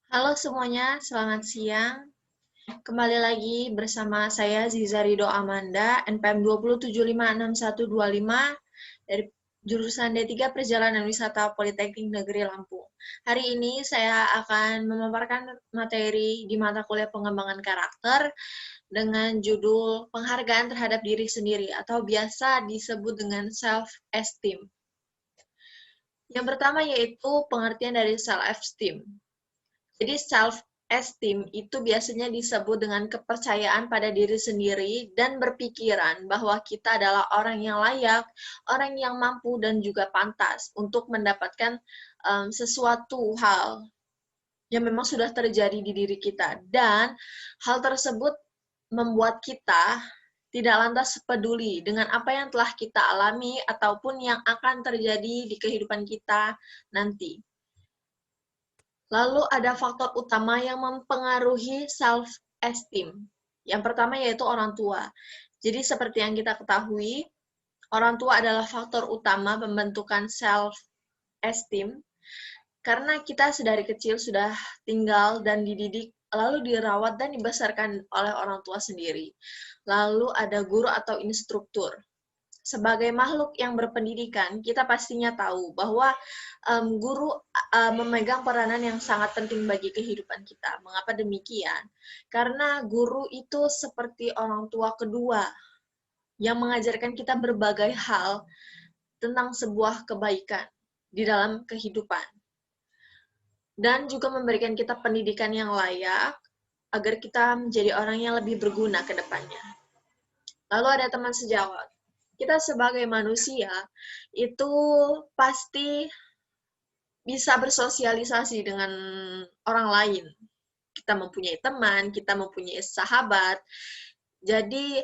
Halo semuanya, selamat siang. Kembali lagi bersama saya Ziza Rido Amanda, NPM 207566125 dari jurusan D3 Perjalanan Wisata Politeknik Negeri Lampung. Hari ini saya akan memaparkan materi di mata kuliah pengembangan karakter dengan judul penghargaan terhadap diri sendiri atau biasa disebut dengan self-esteem. Yang pertama yaitu pengertian dari self-esteem. Jadi self-esteem itu biasanya disebut dengan kepercayaan pada diri sendiri dan berpikiran bahwa kita adalah orang yang layak, orang yang mampu dan juga pantas untuk mendapatkan sesuatu hal yang memang sudah terjadi di diri kita. Dan hal tersebut membuat kita tidak lantas peduli dengan apa yang telah kita alami ataupun yang akan terjadi di kehidupan kita nanti. Lalu ada faktor utama yang mempengaruhi self-esteem. Yang pertama yaitu orang tua. Jadi seperti yang kita ketahui, orang tua adalah faktor utama pembentukan self-esteem karena kita sedari kecil sudah tinggal dan dididik, lalu dirawat dan dibesarkan oleh orang tua sendiri. Lalu ada guru atau instruktur. Sebagai makhluk yang berpendidikan, kita pastinya tahu bahwa guru memegang peranan yang sangat penting bagi kehidupan kita. Mengapa demikian? Karena guru itu seperti orang tua kedua yang mengajarkan kita berbagai hal tentang sebuah kebaikan di dalam kehidupan. Dan juga memberikan kita pendidikan yang layak agar kita menjadi orang yang lebih berguna ke depannya. Lalu ada teman sejawat. Kita sebagai manusia itu pasti bisa bersosialisasi dengan orang lain. Kita mempunyai teman, kita mempunyai sahabat. Jadi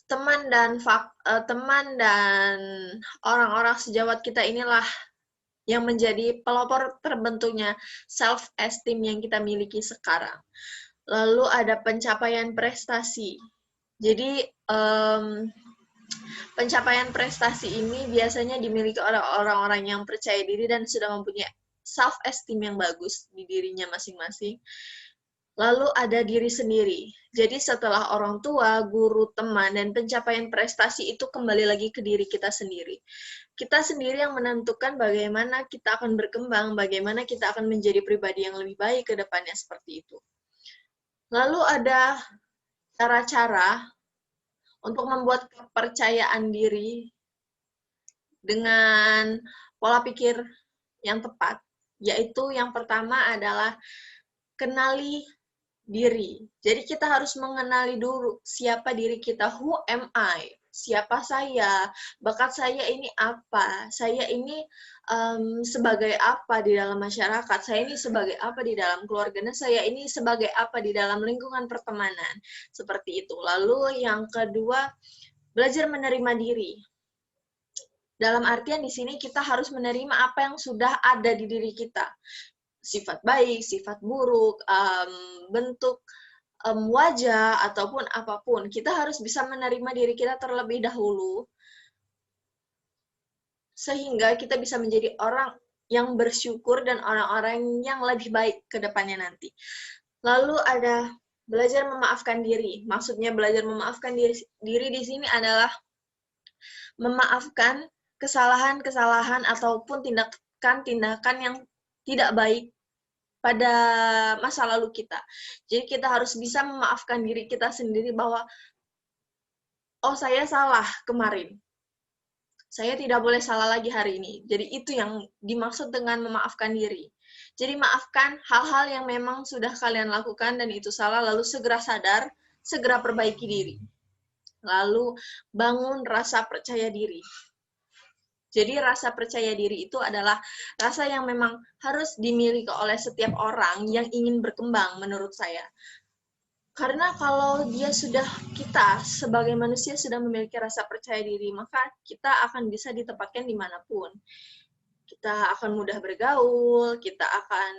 teman dan orang-orang sejawat kita inilah yang menjadi pelopor terbentuknya self-esteem yang kita miliki sekarang. Lalu ada pencapaian prestasi. Jadi pencapaian prestasi ini biasanya dimiliki oleh orang-orang yang percaya diri dan sudah mempunyai self-esteem yang bagus di dirinya masing-masing. Lalu ada diri sendiri. Jadi setelah orang tua, guru, teman, dan pencapaian prestasi itu kembali lagi ke diri kita sendiri. Kita sendiri yang menentukan bagaimana kita akan berkembang, bagaimana kita akan menjadi pribadi yang lebih baik ke depannya seperti itu. Lalu ada cara-cara untuk membuat kepercayaan diri dengan pola pikir yang tepat, yaitu yang pertama adalah kenali diri. Jadi kita harus mengenali dulu siapa diri kita, who am I? Siapa saya? Bakat saya ini apa? Saya ini sebagai apa di dalam masyarakat? Saya ini sebagai apa di dalam keluarga? Dan saya ini sebagai apa di dalam lingkungan pertemanan? Seperti itu. Lalu yang kedua, belajar menerima diri. Dalam artian di sini kita harus menerima apa yang sudah ada di diri kita. Sifat baik, sifat buruk, bentuk wajah, ataupun apapun. Kita harus bisa menerima diri kita terlebih dahulu, sehingga kita bisa menjadi orang yang bersyukur dan orang-orang yang lebih baik ke depannya nanti. Lalu ada belajar memaafkan diri. Maksudnya belajar memaafkan diri di sini adalah memaafkan kesalahan-kesalahan ataupun tindakan-tindakan yang tidak baik pada masa lalu kita. Jadi kita harus bisa memaafkan diri kita sendiri bahwa, oh saya salah kemarin. Saya tidak boleh salah lagi hari ini. Jadi itu yang dimaksud dengan memaafkan diri. Jadi maafkan hal-hal yang memang sudah kalian lakukan dan itu salah, lalu segera sadar, segera perbaiki diri. Lalu bangun rasa percaya diri. Jadi rasa percaya diri itu adalah rasa yang memang harus dimiliki oleh setiap orang yang ingin berkembang menurut saya. Karena kalau kita sebagai manusia sudah memiliki rasa percaya diri, maka kita akan bisa ditempatkan dimanapun. Kita akan mudah bergaul, kita akan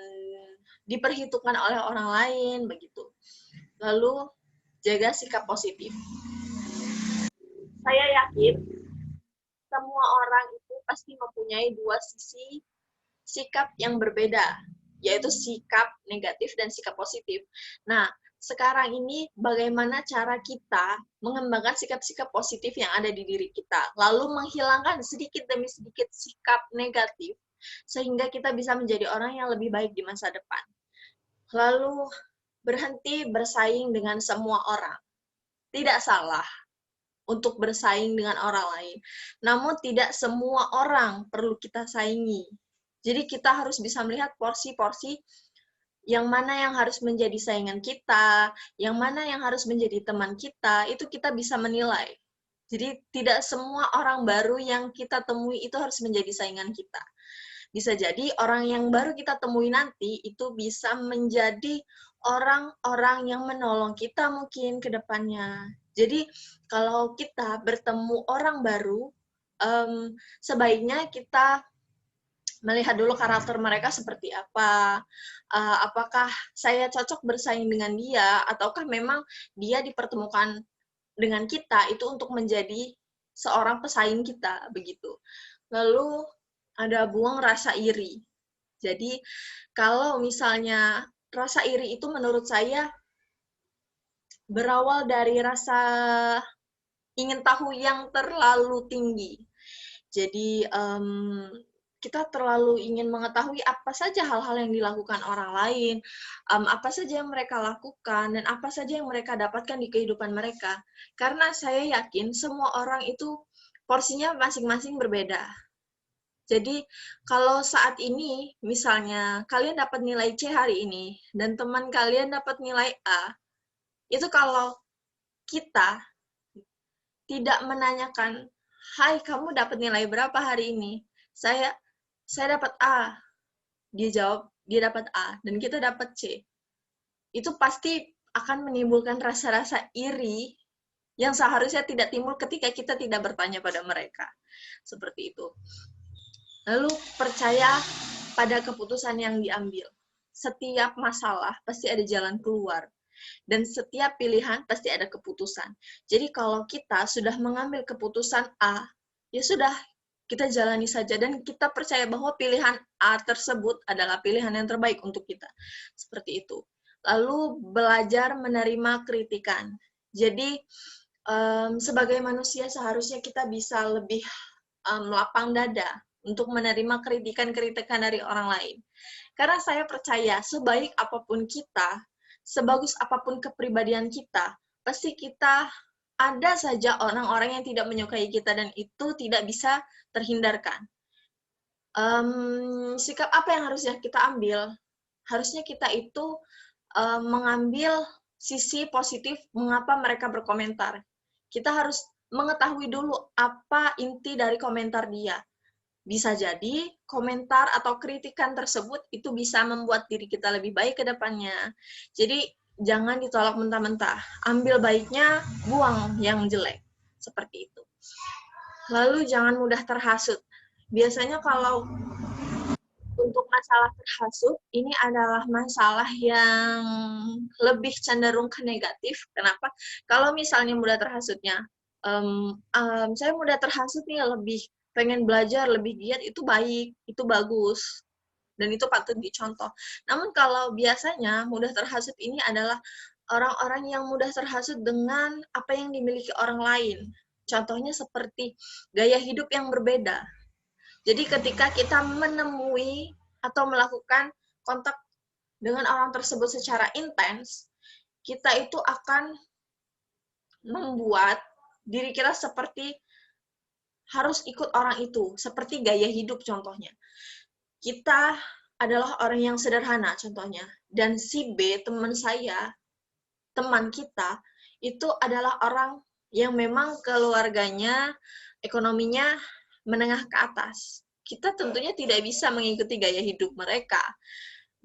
diperhitungkan oleh orang lain, begitu. Lalu jaga sikap positif. Saya yakin semua orang itu pasti mempunyai dua sisi sikap yang berbeda, yaitu sikap negatif dan sikap positif. Nah, sekarang ini bagaimana cara kita mengembangkan sikap-sikap positif yang ada di diri kita, lalu menghilangkan sedikit demi sedikit sikap negatif, sehingga kita bisa menjadi orang yang lebih baik di masa depan. Lalu, berhenti bersaing dengan semua orang. Tidak salah untuk bersaing dengan orang lain, namun tidak semua orang perlu kita saingi. Jadi kita harus bisa melihat porsi-porsi yang mana yang harus menjadi saingan kita, yang mana yang harus menjadi teman kita, itu kita bisa menilai. Jadi tidak semua orang baru yang kita temui itu harus menjadi saingan kita. Bisa jadi orang yang baru kita temui nanti itu bisa menjadi orang-orang yang menolong kita mungkin ke depannya. Jadi kalau kita bertemu orang baru, sebaiknya kita melihat dulu karakter mereka seperti apa, apakah saya cocok bersaing dengan dia, ataukah memang dia dipertemukan dengan kita itu untuk menjadi seorang pesaing kita, begitu. Lalu ada buang rasa iri. Jadi kalau misalnya rasa iri itu menurut saya berawal dari rasa ingin tahu yang terlalu tinggi. Jadi kita terlalu ingin mengetahui apa saja hal-hal yang dilakukan orang lain, apa saja yang mereka lakukan, dan apa saja yang mereka dapatkan di kehidupan mereka. Karena saya yakin semua orang itu porsinya masing-masing berbeda. Jadi kalau saat ini, misalnya kalian dapat nilai C hari ini, dan teman kalian dapat nilai A, itu kalau kita tidak menanyakan, "Hai, kamu dapat nilai berapa hari ini?" Saya dapat A. Dia jawab, dia dapat A, dan kita dapat C. Itu pasti akan menimbulkan rasa-rasa iri yang seharusnya tidak timbul ketika kita tidak bertanya pada mereka. Seperti itu. Lalu percaya pada keputusan yang diambil. Setiap masalah pasti ada jalan keluar. Dan setiap pilihan pasti ada keputusan. Jadi kalau kita sudah mengambil keputusan A, ya sudah, kita jalani saja. Dan kita percaya bahwa pilihan A tersebut adalah pilihan yang terbaik untuk kita. Seperti itu. Lalu belajar menerima kritikan. Jadi sebagai manusia seharusnya kita bisa lebih lapang dada untuk menerima kritikan-kritikan dari orang lain. Karena saya percaya, sebaik apapun kita, sebagus apapun kepribadian kita, pasti kita ada saja orang-orang yang tidak menyukai kita, dan itu tidak bisa terhindarkan. Sikap apa yang harusnya kita ambil? Harusnya kita itu mengambil sisi positif mengapa mereka berkomentar. Kita harus mengetahui dulu apa inti dari komentar dia. Bisa jadi komentar atau kritikan tersebut itu bisa membuat diri kita lebih baik ke depannya. Jadi jangan ditolak mentah-mentah. Ambil baiknya, buang yang jelek. Seperti itu. Lalu jangan mudah terhasut. Biasanya kalau untuk masalah terhasut, ini adalah masalah yang lebih cenderung ke negatif. Kenapa? Kalau misalnya mudah terhasutnya, saya mudah terhasut nih, lebih pengen belajar, lebih giat, itu baik, itu bagus, dan itu patut dicontoh. Namun kalau biasanya mudah terhasut ini adalah orang-orang yang mudah terhasut dengan apa yang dimiliki orang lain. Contohnya seperti gaya hidup yang berbeda. Jadi ketika kita menemui atau melakukan kontak dengan orang tersebut secara intens, kita itu akan membuat diri kita seperti harus ikut orang itu, seperti gaya hidup contohnya. Kita adalah orang yang sederhana contohnya, dan si B, teman saya, teman kita, itu adalah orang yang memang keluarganya, ekonominya menengah ke atas. Kita tentunya tidak bisa mengikuti gaya hidup mereka.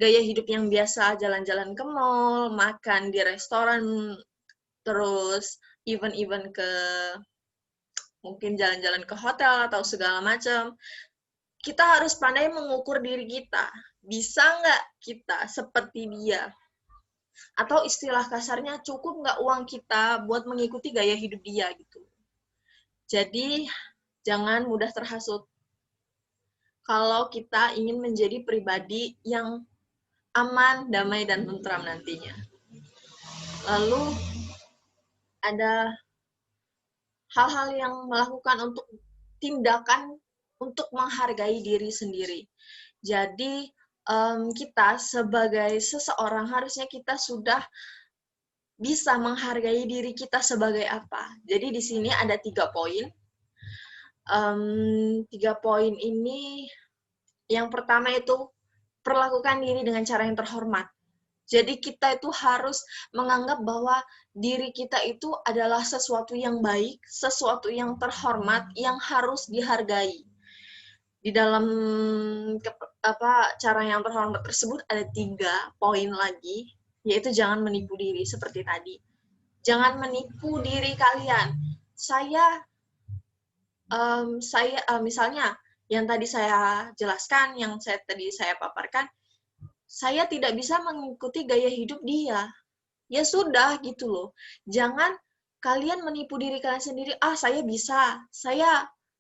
Gaya hidup yang biasa jalan-jalan ke mall, makan di restoran, terus even ke mungkin jalan-jalan ke hotel atau segala macam. Kita harus pandai mengukur diri kita. Bisa nggak kita seperti dia? Atau istilah kasarnya, cukup nggak uang kita buat mengikuti gaya hidup dia gitu. Jadi jangan mudah terhasut. kalau kita ingin menjadi pribadi yang aman, damai, dan tentram nantinya. Lalu ada hal-hal yang melakukan untuk tindakan untuk menghargai diri sendiri. Jadi kita sebagai seseorang harusnya kita sudah bisa menghargai diri kita sebagai apa. Jadi di sini ada 3 poin. 3 poin ini, yang pertama itu perlakukan diri dengan cara yang terhormat. Jadi kita itu harus menganggap bahwa diri kita itu adalah sesuatu yang baik, sesuatu yang terhormat, yang harus dihargai. Di dalam cara yang terhormat tersebut ada 3 poin lagi, yaitu jangan menipu diri seperti tadi. Jangan menipu diri kalian. Misalnya yang tadi saya jelaskan, yang tadi saya paparkan, saya tidak bisa mengikuti gaya hidup dia. Ya sudah gitu loh. Jangan kalian menipu diri kalian sendiri, saya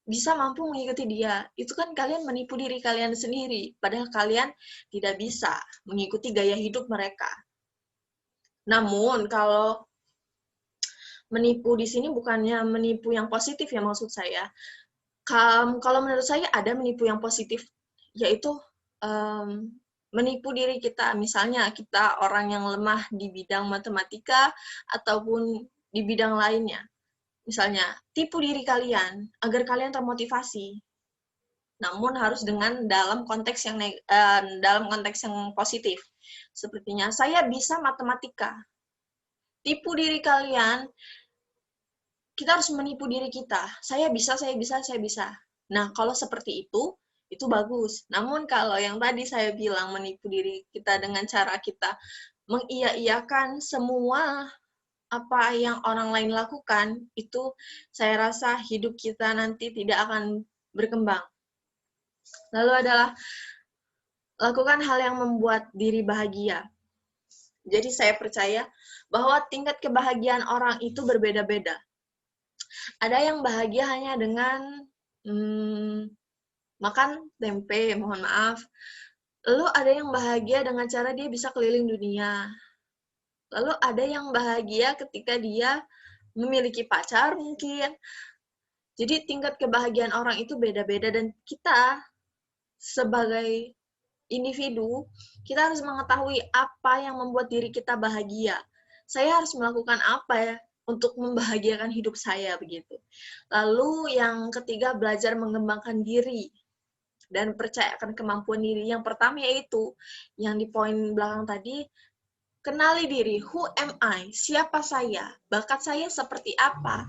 bisa mampu mengikuti dia. Itu kan kalian menipu diri kalian sendiri, padahal kalian tidak bisa mengikuti gaya hidup mereka. Namun kalau menipu di sini bukannya menipu yang positif ya maksud saya. Kalau menurut saya ada menipu yang positif, yaitu menipu diri kita. Misalnya kita orang yang lemah di bidang matematika ataupun di bidang lainnya. Misalnya, tipu diri kalian agar kalian termotivasi. Namun harus dalam konteks yang positif. Sepertinya saya bisa matematika. Tipu diri kalian, kita harus menipu diri kita. Saya bisa. Nah, kalau seperti itu bagus. Namun kalau yang tadi saya bilang menipu diri kita dengan cara kita mengiya-iyakan semua apa yang orang lain lakukan, itu saya rasa hidup kita nanti tidak akan berkembang. Lalu adalah lakukan hal yang membuat diri bahagia. Jadi saya percaya bahwa tingkat kebahagiaan orang itu berbeda-beda. Ada yang bahagia hanya dengan makan tempe, mohon maaf. Lalu ada yang bahagia dengan cara dia bisa keliling dunia. Lalu ada yang bahagia ketika dia memiliki pacar mungkin. Jadi tingkat kebahagiaan orang itu beda-beda, dan kita sebagai individu, kita harus mengetahui apa yang membuat diri kita bahagia. Saya harus melakukan apa ya untuk membahagiakan hidup saya begitu. Lalu yang ketiga, belajar mengembangkan diri dan percaya akan kemampuan diri. Yang pertama yaitu yang di poin belakang tadi, kenali diri. Who am I? Siapa saya? Bakat saya seperti apa?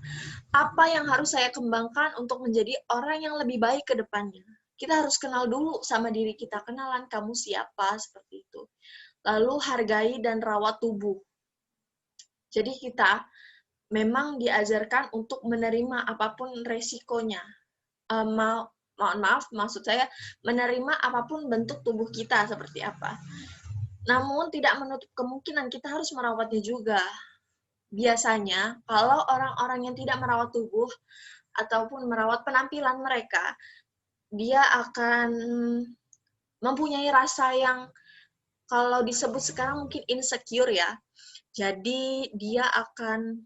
Apa yang harus saya kembangkan untuk menjadi orang yang lebih baik ke depannya? Kita harus kenal dulu sama diri kita. Kenalan kamu siapa, seperti itu. Lalu hargai dan rawat tubuh. Jadi kita memang diajarkan untuk menerima apapun resikonya. Mohon maaf, maksud saya menerima apapun bentuk tubuh kita seperti apa. Namun tidak menutup kemungkinan kita harus merawatnya juga. Biasanya, kalau orang-orang yang tidak merawat tubuh ataupun merawat penampilan mereka, dia akan mempunyai rasa yang kalau disebut sekarang mungkin insecure ya. Jadi dia akan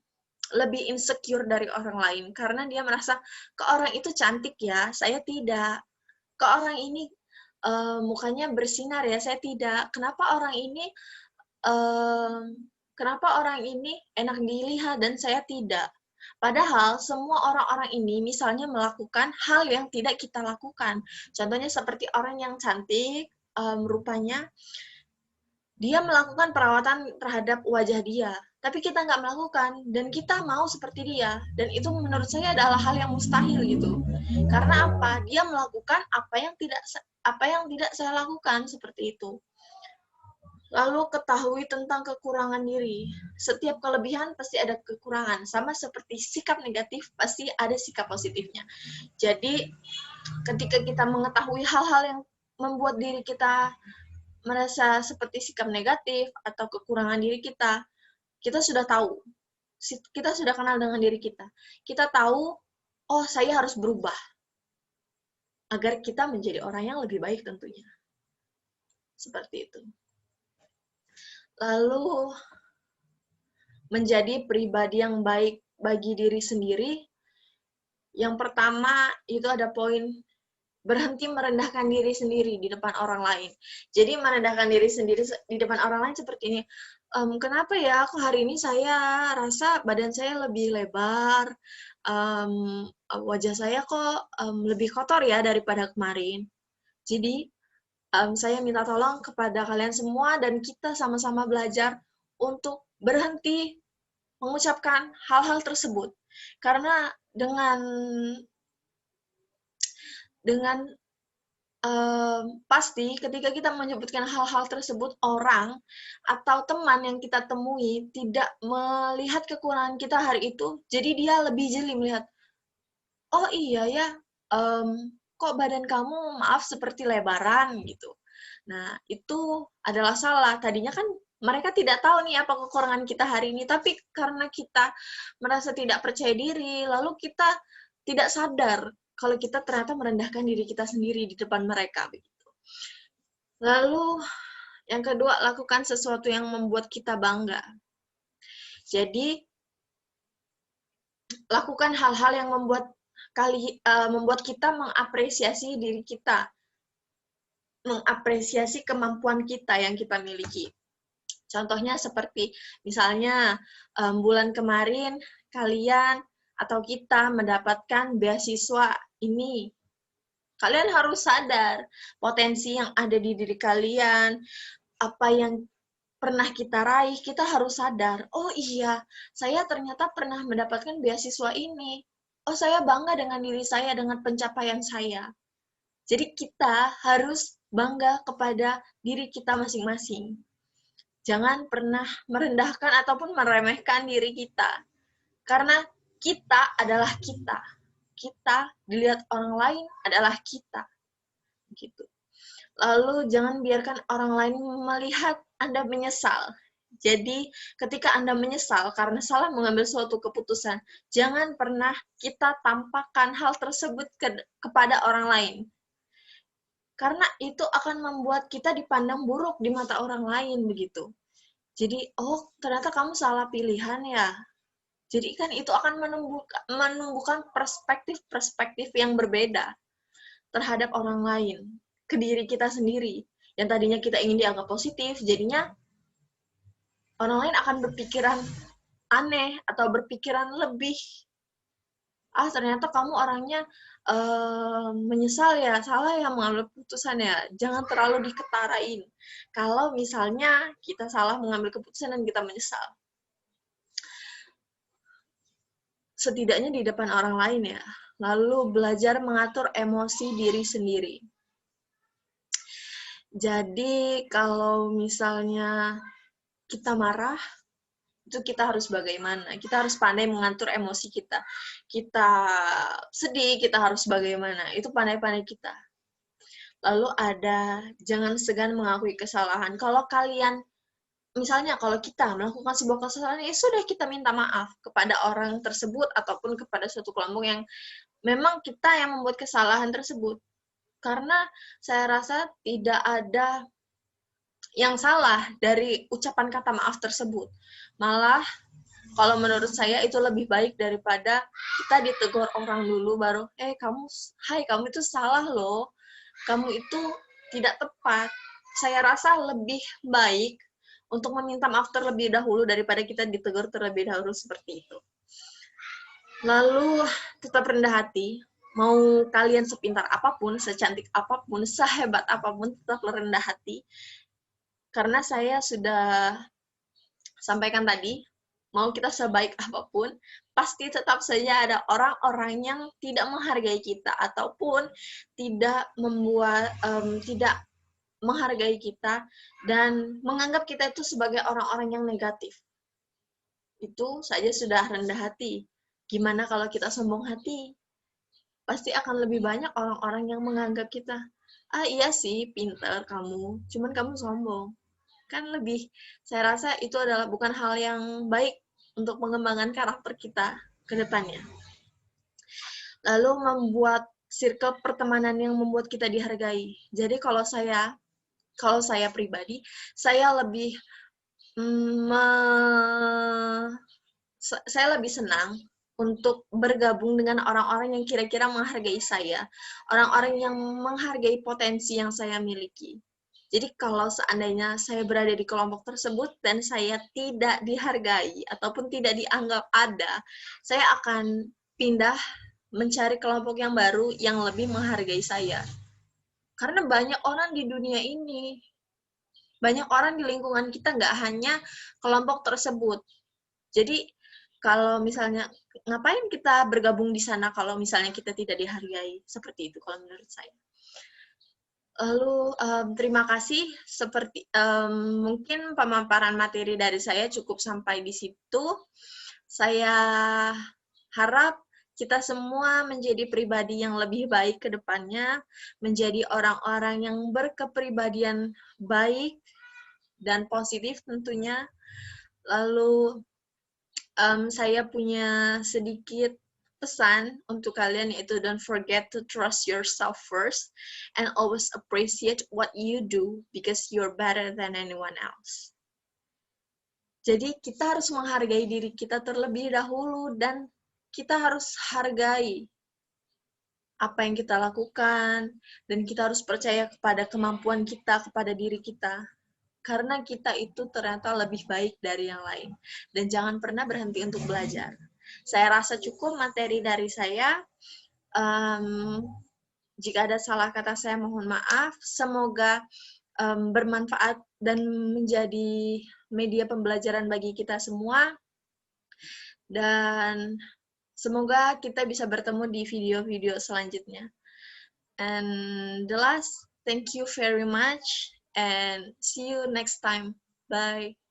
lebih insecure dari orang lain karena dia merasa ke orang itu cantik ya, saya tidak. Ke orang ini mukanya bersinar ya, saya tidak. Kenapa orang ini enak dilihat dan saya tidak? Padahal semua orang-orang ini misalnya melakukan hal yang tidak kita lakukan. Contohnya seperti orang yang cantik, rupanya dia melakukan perawatan terhadap wajah dia, tapi kita nggak melakukan, dan kita mau seperti dia, dan itu menurut saya adalah hal yang mustahil gitu. Karena apa? Dia melakukan apa yang tidak saya lakukan, seperti itu. Lalu ketahui tentang kekurangan diri. Setiap kelebihan pasti ada kekurangan. Sama seperti sikap negatif, pasti ada sikap positifnya. Jadi, ketika kita mengetahui hal-hal yang membuat diri kita merasa seperti sikap negatif atau kekurangan diri kita sudah tahu. Kita sudah kenal dengan diri kita. Kita tahu, oh saya harus berubah. agar kita menjadi orang yang lebih baik tentunya. Seperti itu. Lalu, menjadi pribadi yang baik bagi diri sendiri, yang pertama itu ada poin berhenti merendahkan diri sendiri di depan orang lain. Jadi merendahkan diri sendiri di depan orang lain seperti ini. Kenapa ya aku hari ini saya rasa badan saya lebih lebar, wajah saya kok lebih kotor ya daripada kemarin. Jadi saya minta tolong kepada kalian semua dan kita sama-sama belajar untuk berhenti mengucapkan hal-hal tersebut. Karena dengan pasti ketika kita menyebutkan hal-hal tersebut, orang atau teman yang kita temui tidak melihat kekurangan kita hari itu, jadi dia lebih jeli melihat, oh iya ya, kok badan kamu maaf seperti lebaran gitu. Nah, itu adalah salah. Tadinya kan mereka tidak tahu nih apa kekurangan kita hari ini, tapi karena kita merasa tidak percaya diri, lalu kita tidak sadar kalau kita ternyata merendahkan diri kita sendiri di depan mereka. Begitu. Lalu, yang kedua, lakukan sesuatu yang membuat kita bangga. Jadi, lakukan hal-hal yang membuat kita mengapresiasi diri kita, mengapresiasi kemampuan kita yang kita miliki. Contohnya seperti misalnya bulan kemarin kalian atau kita mendapatkan beasiswa ini. Kalian harus sadar potensi yang ada di diri kalian, apa yang pernah kita raih, kita harus sadar. Oh iya, saya ternyata pernah mendapatkan beasiswa ini. Oh, saya bangga dengan diri saya, dengan pencapaian saya. Jadi kita harus bangga kepada diri kita masing-masing. Jangan pernah merendahkan ataupun meremehkan diri kita. Karena kita adalah kita. Kita dilihat orang lain adalah kita. Gitu. Lalu jangan biarkan orang lain melihat Anda menyesal. Jadi ketika Anda menyesal karena salah mengambil suatu keputusan, jangan pernah kita tampakkan hal tersebut kepada orang lain. Karena itu akan membuat kita dipandang buruk di mata orang lain begitu. Jadi, oh ternyata kamu salah pilihan ya. Jadi kan itu akan menumbuhkan perspektif-perspektif yang berbeda terhadap orang lain, ke diri kita sendiri. Yang tadinya kita ingin dianggap positif, jadinya orang lain akan berpikiran aneh atau berpikiran lebih. Ah, ternyata kamu orangnya menyesal ya, salah ya mengambil keputusan ya. Jangan terlalu diketarain. Kalau misalnya kita salah mengambil keputusan dan kita menyesal. Setidaknya di depan orang lain ya. Lalu belajar mengatur emosi diri sendiri. Jadi kalau misalnya kita marah, itu kita harus bagaimana? Kita harus pandai mengatur emosi kita. Kita sedih, kita harus bagaimana? Itu pandai-pandai kita. Lalu ada jangan segan mengakui kesalahan. Kalau kalian misalnya kalau kita melakukan sebuah kesalahan, ya sudah kita minta maaf kepada orang tersebut ataupun kepada suatu kelompok yang memang kita yang membuat kesalahan tersebut. Karena saya rasa tidak ada yang salah dari ucapan kata maaf tersebut. Malah kalau menurut saya itu lebih baik daripada kita ditegur orang dulu baru, kamu itu salah loh. Kamu itu tidak tepat. Saya rasa lebih baik untuk meminta maaf terlebih dahulu daripada kita ditegur terlebih dahulu seperti itu. Lalu tetap rendah hati. Mau kalian sepintar apapun, secantik apapun, sehebat apapun, tetap rendah hati. Karena saya sudah sampaikan tadi, mau kita sebaik apapun, pasti tetap saja ada orang-orang yang tidak menghargai kita ataupun tidak menghargai kita dan menganggap kita itu sebagai orang-orang yang negatif. Itu saja sudah rendah hati. Gimana kalau kita sombong hati? Pasti akan lebih banyak orang-orang yang menganggap kita, iya sih, pintar kamu, cuman kamu sombong. Kan lebih, saya rasa itu adalah bukan hal yang baik untuk mengembangkan karakter kita ke depannya. Lalu membuat circle pertemanan yang membuat kita dihargai. Jadi kalau saya pribadi, saya lebih saya lebih senang untuk bergabung dengan orang-orang yang kira-kira menghargai saya, orang-orang yang menghargai potensi yang saya miliki. Jadi kalau seandainya saya berada di kelompok tersebut dan saya tidak dihargai ataupun tidak dianggap ada, saya akan pindah mencari kelompok yang baru yang lebih menghargai saya. Karena banyak orang di dunia ini, banyak orang di lingkungan kita, nggak hanya kelompok tersebut. Jadi kalau misalnya ngapain kita bergabung di sana kalau misalnya kita tidak dihargai, seperti itu kalau menurut saya. Lalu terima kasih, seperti mungkin pemaparan materi dari saya cukup sampai di situ. Saya harap kita semua menjadi pribadi yang lebih baik ke depannya, menjadi orang-orang yang berkepribadian baik dan positif tentunya. Lalu saya punya sedikit pesan untuk kalian, yaitu don't forget to trust yourself first and always appreciate what you do because you're better than anyone else. Jadi kita harus menghargai diri kita terlebih dahulu dan kita harus hargai apa yang kita lakukan dan kita harus percaya kepada kemampuan kita, kepada diri kita. Karena kita itu ternyata lebih baik dari yang lain. Dan jangan pernah berhenti untuk belajar. Saya rasa cukup materi dari saya. Jika ada salah kata saya mohon maaf. Semoga bermanfaat dan menjadi media pembelajaran bagi kita semua. Dan semoga kita bisa bertemu di video-video selanjutnya. And the last, thank you very much and see you next time. Bye.